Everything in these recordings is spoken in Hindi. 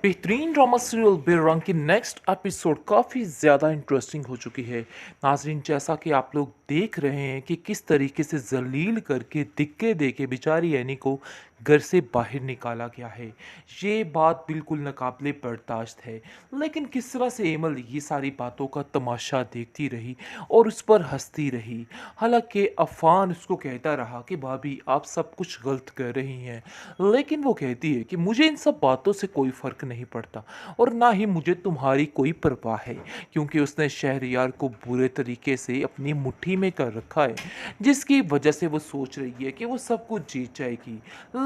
बेहतरीन ड्रामा सीरियल बेरंग की नेक्स्ट एपिसोड काफ़ी ज़्यादा इंटरेस्टिंग हो चुकी है। नाज़रीन, जैसा कि आप लोग देख रहे हैं कि किस तरीके से ज़लील करके धिक्के देके बेचारी एनी को घर से बाहर निकाला गया है। ये बात बिल्कुल नाकाबिले बर्दाश्त है। लेकिन किस तरह से एमल ये सारी बातों का तमाशा देखती रही और उस पर हंसती रही। हालांकि अफ़ान उसको कहता रहा कि भाभी आप सब कुछ गलत कर रही हैं, लेकिन वो कहती है कि मुझे इन सब बातों से कोई फ़र्क नहीं पड़ता और ना ही मुझे तुम्हारी कोई परवाह है, क्योंकि उसने शहरयार को बुरे तरीके से अपनी मुट्ठी में कर रखा है, जिसकी वजह से वो सोच रही है कि वो सब कुछ जीत जाएगी।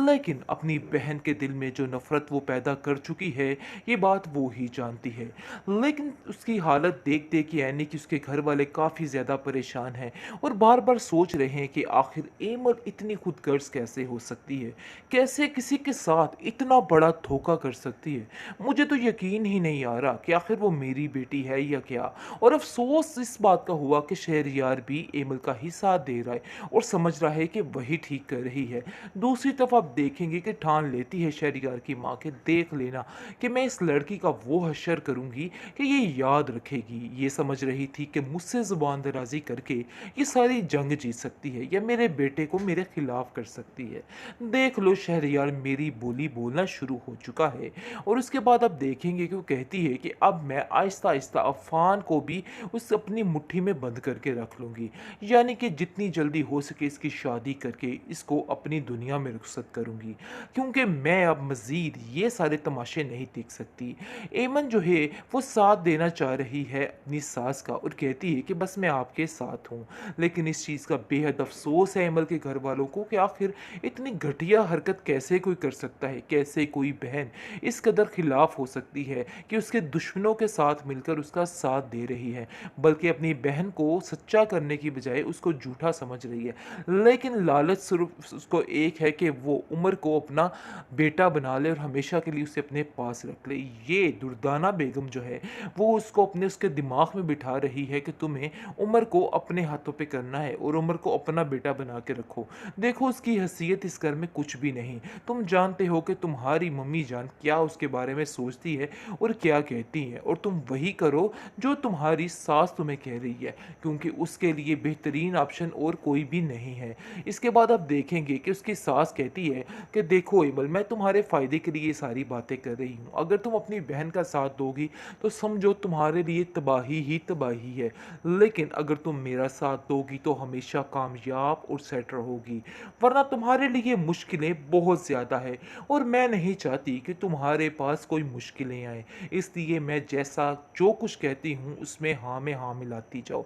लेकिन अपनी बहन के दिल में जो नफ़रत वो पैदा कर चुकी है, ये बात वो ही जानती है। लेकिन उसकी हालत देख देख के यानी कि उसके घर वाले काफ़ी ज़्यादा परेशान हैं और बार बार सोच रहे हैं कि आखिर एमल इतनी खुदगर्ज कैसे हो सकती है, कैसे किसी के साथ इतना बड़ा धोखा कर सकती है। मुझे तो यकीन ही नहीं आ रहा कि आखिर वो मेरी बेटी है या क्या। और अफसोस इस बात का हुआ कि शहरयार भी एमल का ही साथ दे रहा है और समझ रहा है कि वही ठीक कर रही है। दूसरी तरफ आप देखेंगे कि ठान लेती है शहरयार की माँ के, देख लेना कि मैं इस लड़की का वो हश्र करूंगी कि ये याद रखेगी। ये समझ रही थी कि मुझसे जुबान दराजी करके ये सारी जंग जीत सकती है या मेरे बेटे को मेरे खिलाफ कर सकती है। देख लो शहरयार मेरी बोली बोलना शुरू हो चुका है। और उसके बाद आप देखेंगे कि वो कहती है कि अब मैं आहिस्ता आहिस्ता अफ़ान को भी उस अपनी मुट्ठी में बंद करके रख लूँगी, यानी कि जितनी जल्दी हो सके इसकी शादी करके इसको अपनी दुनिया में रुखसत करूँगी, क्योंकि मैं अब मज़ीद ये सारे तमाशे नहीं देख सकती। एमन जो है वो साथ देना चाह रही है अपनी सास का और कहती है कि बस मैं आपके साथ हूँ। लेकिन इस चीज़ का बेहद अफसोस है एमल के घर वालों को कि आखिर इतनी घटिया हरकत कैसे कोई कर सकता है, कैसे कोई बहन इस कदर खिलाफ हो सकती है कि उसके दुश्मनों के साथ मिलकर उसका साथ दे रही है, बल्कि अपनी बहन को सच्चा करने की बजाय उसको झूठा समझ रही है। लेकिन लालच सिर्फ उसको एक है कि वो उमर को अपना बेटा बना ले और हमेशा के लिए उसे अपने पास रख ले। ये दुर्दाना बेगम जो है वो उसको अपने उसके दिमाग में बिठा रही है कि तुम्हें उमर को अपने हाथों पे करना है और उमर को अपना बेटा बना के रखो। देखो उसकी हैसियत इस घर में कुछ भी नहीं। तुम जानते हो कि तुम्हारी मम्मी जान क्या उसके बारे में सोचती है और क्या कहती है, और तुम वही करो जो तुम्हारी सास तुम्हें कह रही है, क्योंकि उसके लिए बेहतरीन ऑप्शन और कोई भी नहीं है। इसके बाद आप देखेंगे कि उसकी सास कहती है कि देखो इमल, मैं तुम्हारे फ़ायदे के लिए ये सारी बातें कर रही हूँ। अगर तुम अपनी बहन का साथ दोगी तो समझो तुम्हारे लिए तबाही ही तबाही है, लेकिन अगर तुम मेरा साथ दोगी तो हमेशा कामयाब और सेट रहोगी, वरना तुम्हारे लिए मुश्किलें बहुत ज़्यादा है और मैं नहीं चाहती कि तुम्हारे पास कोई मुश्किलें आए। इसलिए मैं जैसा जो कुछ कहती हूँ उसमें हाँ में हाँ मिलाती जाओ।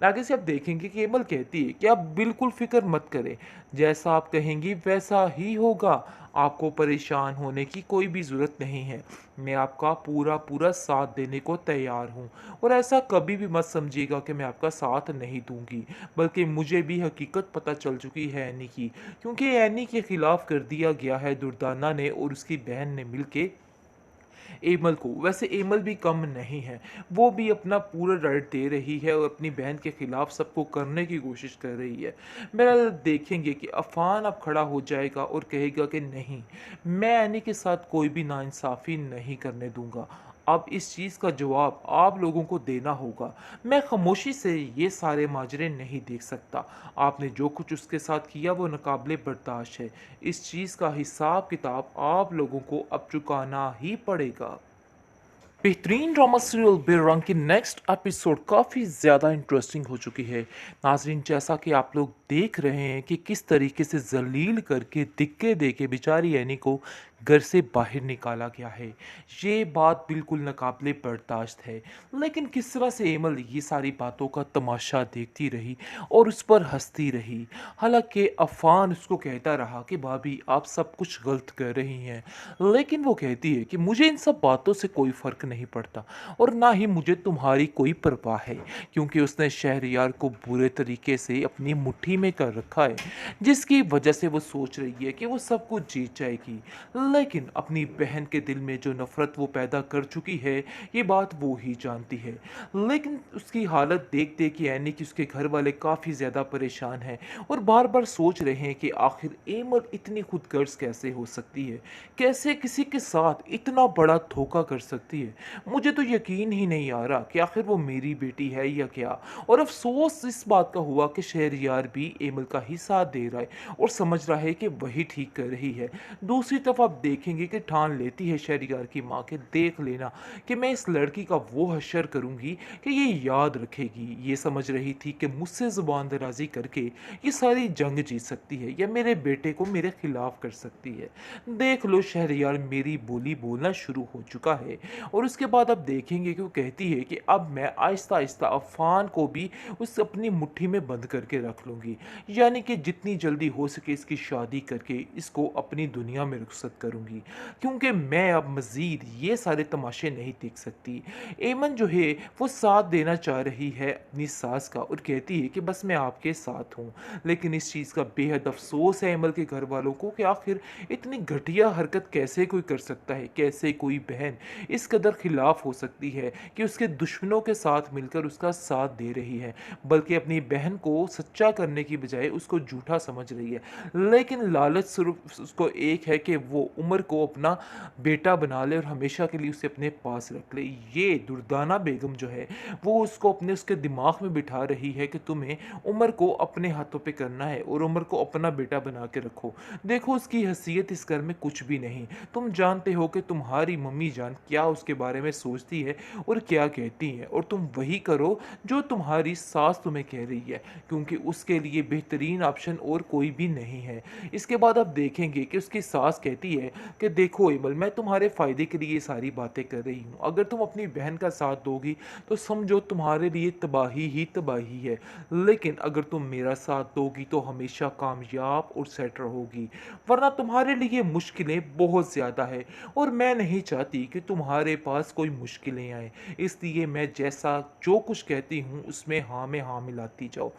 आगे से आप देखेंगे कि केवल कहती है कि आप बिल्कुल फिक्र मत करें, जैसा आप कहेंगी वैसा ही होगा। आपको परेशान होने की कोई भी ज़रूरत नहीं है। मैं आपका पूरा पूरा साथ देने को तैयार हूँ और ऐसा कभी भी मत समझिएगा कि मैं आपका साथ नहीं दूंगी, बल्कि मुझे भी हकीकत पता चल चुकी है एनी की, क्योंकि एनी के खिलाफ कर दिया गया है दुर्दाना ने और उसकी बहन ने मिलके एमल को। वैसे एमल भी कम नहीं है, वो भी अपना पूरा राइट दे रही है और अपनी बहन के खिलाफ सबको करने की कोशिश कर रही है। मेरा देखेंगे कि अफ़ान अब खड़ा हो जाएगा और कहेगा कि नहीं, मैं एनी के साथ कोई भी नाइंसाफ़ी नहीं करने दूंगा। अब इस चीज़ का जवाब आप लोगों को देना होगा। मैं खामोशी से ये सारे माजरे नहीं देख सकता। आपने जो कुछ उसके साथ किया वो नाकाबिले बर्दाश्त है। इस चीज़ का हिसाब किताब आप लोगों को अब चुकाना ही पड़ेगा। बेहतरीन ड्रामा सीरियल बेरंग की नेक्स्ट एपिसोड काफ़ी ज़्यादा इंटरेस्टिंग हो चुकी है। नाजरीन, जैसा कि आप लोग देख रहे हैं कि किस तरीके से जलील करके धिक्के दे के बेचारी एनी को घर से बाहर निकाला गया है। ये बात बिल्कुल नाकाबिले बर्दाश्त है। लेकिन किस तरह से एमल ये सारी बातों का तमाशा देखती रही और उस पर हंसती रही। हालांकि अफ़ान उसको कहता रहा कि भाभी आप सब कुछ गलत कर रही हैं, लेकिन वो कहती है कि मुझे इन सब बातों से कोई फ़र्क नहीं पड़ता और ना ही मुझे तुम्हारी कोई परवाह है, क्योंकि उसने शहरयार को बुरे तरीके से अपनी मुट्ठी में कर रखा है, जिसकी वजह से वो सोच रही है कि वो सब कुछ जीत जाएगी। लेकिन अपनी बहन के दिल में जो नफ़रत वो पैदा कर चुकी है, ये बात वो ही जानती है। लेकिन उसकी हालत देख-देख के यानी कि उसके घर वाले काफ़ी ज़्यादा परेशान हैं और बार-बार सोच रहे हैं कि आखिर एमल इतनी खुदगर्ज़ कैसे हो सकती है? कैसे किसी के साथ इतना बड़ा धोखा कर सकती है? मुझे तो यकीन ही नहीं आ रहा कि आखिर वो मेरी बेटी है या क्या? और अफ़सोस इस बात का हुआ कि शहरयार भी एमल का ही साथ दे रहा है और समझ रहा है कि वही ठीक कर रही है। दूसरी तरफ आप देखेंगे कि ठान लेती है शहरयार की माँ कि देख लेना कि मैं इस लड़की का वो हश्र करूँगी कि ये याद रखेगी। ये समझ रही थी कि मुझसे ज़ुबान दराज़ी करके ये सारी जंग जीत सकती है या मेरे बेटे को मेरे खिलाफ कर सकती है। देख लो शहरयार मेरी बोली बोलना शुरू हो चुका है और उसके बाद आप देखेंगे कि वो कहती है कि अब मैं आहिस्ता-आहिस्ता अफ़ान को भी उस अपनी मुट्ठी में बंद करके रख लूँगी। यानी कि जितनी जल्दी हो सके इसकी शादी करके इसको अपनी दुनिया में रुखसत करूँगी। क्योंकि मैं अब मज़ीद ये सारे तमाशे नहीं देख सकती। एमन जो है वो साथ देना चाह रही है अपनी सास का और कहती है कि बस मैं आपके साथ हूँ। लेकिन इस चीज़ का बेहद अफ़सोस है एमल के घर वालों को कि आखिर इतनी घटिया हरकत कैसे कोई कर सकता है? कैसे कोई बहन इस कदर खिलाफ हो सकती है कि उसके दुश्मनों के साथ मिलकर उसका साथ दे रही है, बल्कि अपनी बहन को सच्चा करने की बजाय उसको झूठा समझ रही है। लेकिन लालच सिर्फ़ उसको एक है कि वो उमर को अपना बेटा बना ले और हमेशा के लिए उसे अपने पास रख ले। ये दुर्दाना बेगम जो है, वो उसको अपने उसके दिमाग में बिठा रही है कि तुम्हें उमर को अपने हाथों पे करना है और उमर को अपना बेटा बना के रखो। देखो उसकी हैसियत इस घर में कुछ भी नहीं। तुम जानते हो कि तुम्हारी मम्मी जान क्या उसके बारे में सोचती है और क्या कहती है और तुम वही करो जो तुम्हारी सास तुम्हें कह रही है, क्योंकि उसके लिए बेहतरीन ऑप्शन और कोई भी नहीं है। इसके बाद आप देखेंगे कि उसकी सास कहती है कि देखो एमल मैं तुम्हारे फ़ायदे के लिए ये सारी बातें कर रही हूँ। अगर तुम अपनी बहन का साथ दोगी तो समझो तुम्हारे लिए तबाही ही तबाही है। लेकिन अगर तुम मेरा साथ दोगी तो हमेशा कामयाब और सेट रहोगी। वरना तुम्हारे लिए मुश्किलें बहुत ज़्यादा है और मैं नहीं चाहती कि तुम्हारे पास कोई मुश्किलें आएँ। इसलिए मैं जैसा जो कुछ कहती हूँ उसमें हाँ में हाँ मिलाती जाओ।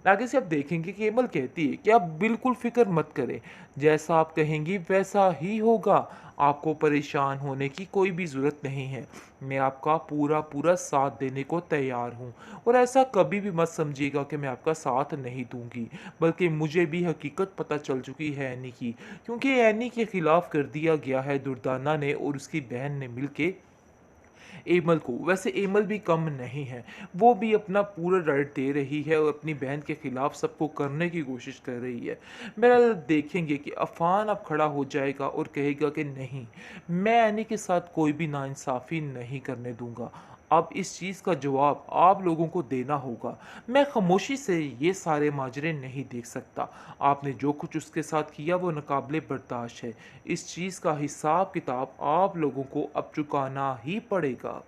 आगे से आप देखेंगे कि एमल कहती है कि आप बिल्कुल फ़िक्र मत करें। जैसा आप कहेंगी वैसा ही होगा। आपको परेशान होने की कोई भी ज़रूरत नहीं है। मैं आपका पूरा-पूरा साथ देने को तैयार हूँ और ऐसा कभी भी मत समझिएगा कि मैं आपका साथ नहीं दूँगी। बल्कि मुझे भी हकीकत पता चल चुकी है एनी की, क्योंकि एनी के खिलाफ कर दिया गया है दुर्दाना ने और उसकी बहन ने मिलके एमल को। वैसे एमल भी कम नहीं है, वो भी अपना पूरा राइट दे रही है और अपनी बहन के खिलाफ सबको करने की कोशिश कर रही है। बहरहाल देखेंगे कि अफ़ान अब खड़ा हो जाएगा और कहेगा कि नहीं, मैं एनी के साथ कोई भी नाइंसाफ़ी नहीं करने दूँगा। अब इस चीज़ का जवाब आप लोगों को देना होगा। मैं खामोशी से ये सारे माजरे नहीं देख सकता। आपने जो कुछ उसके साथ किया वो नाक़ाबिले बर्दाश्त है। इस चीज़ का हिसाब-किताब आप लोगों को अब चुकाना ही पड़ेगा।